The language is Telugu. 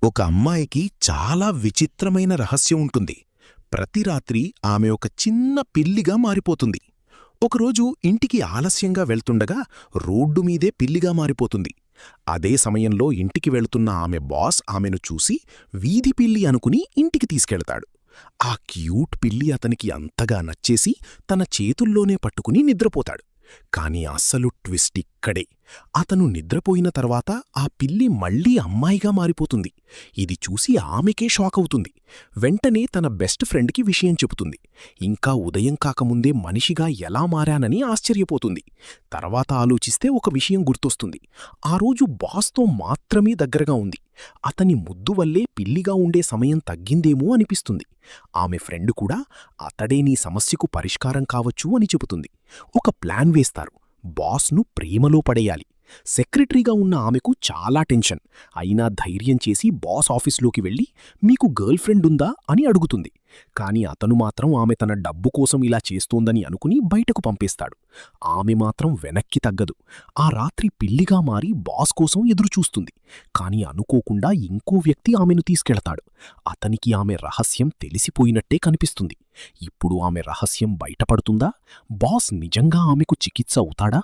ఒక అమ్మాయికి చాలా విచిత్రమైన రహస్యం ఉంటుంది. ప్రతి రాత్రి ఆమె ఒక చిన్న పిల్లిగా మారిపోతుంది. ఒకరోజు ఇంటికి ఆలస్యంగా వెళ్తుండగా రోడ్డు మీదే పిల్లిగా మారిపోతుంది. అదే సమయంలో ఇంటికి వెళుతున్న ఆమె బాస్ ఆమెను చూసి వీధి పిల్లి అనుకుని ఇంటికి తీసుకెళ్తాడు. ఆ క్యూట్ పిల్లి అతనికి అంతగా నచ్చేసి తన చేతుల్లోనే పట్టుకుని నిద్రపోతాడు. కాని అస్సలు ట్విస్ట్ ఇక్కడే. అతను నిద్రపోయిన తర్వాత ఆ పిల్లి మళ్లీ అమ్మాయిగా మారిపోతుంది. ఇది చూసి ఆమెకే షాకవుతుంది. వెంటనే తన బెస్ట్ ఫ్రెండ్కి విషయం చెబుతుంది. ఇంకా ఉదయం కాకముందే మనిషిగా ఎలా మారానని ఆశ్చర్యపోతుంది. తర్వాత ఆలోచిస్తే ఒక విషయం గుర్తొస్తుంది. ఆ రోజు బాస్తో మాత్రమే దగ్గరగా ఉంది. అతని ముద్దు వల్లే పిల్లిగా ఉండే సమయం తగ్గిందేమో అనిపిస్తుంది. ఆమె ఫ్రెండ్ కూడా అతడే నీ సమస్యకు పరిష్కారం కావచ్చు అని చెబుతుంది. ఒక ప్లాన్ వేస్తారు. బాస్ను ప్రేమలో పడేయాలి. సెక్రటరీగా ఉన్న ఆమెకు చాలా టెన్షన్. అయినా ధైర్యం చేసి బాస్ ఆఫీస్లోకి వెళ్ళి మీకు గర్ల్ ఫ్రెండ్ ఉందా అని అడుగుతుంది. కాని అతను మాత్రం ఆమె తన డబ్బు కోసం ఇలా చేస్తోందని అనుకుని బయటకు పంపేస్తాడు. ఆమె మాత్రం వెనక్కి తగ్గదు. ఆ రాత్రి పిల్లిగా మారి బాస్ కోసం ఎదురుచూస్తుంది. కాని అనుకోకుండా ఇంకో వ్యక్తి ఆమెను తీసుకెళతాడు. అతనికి ఆమె రహస్యం తెలిసిపోయినట్టే కనిపిస్తుంది. ఇప్పుడు ఆమె రహస్యం బయటపడుతుందా? బాస్ నిజంగా ఆమెకు చికిత్స అవుతాడా?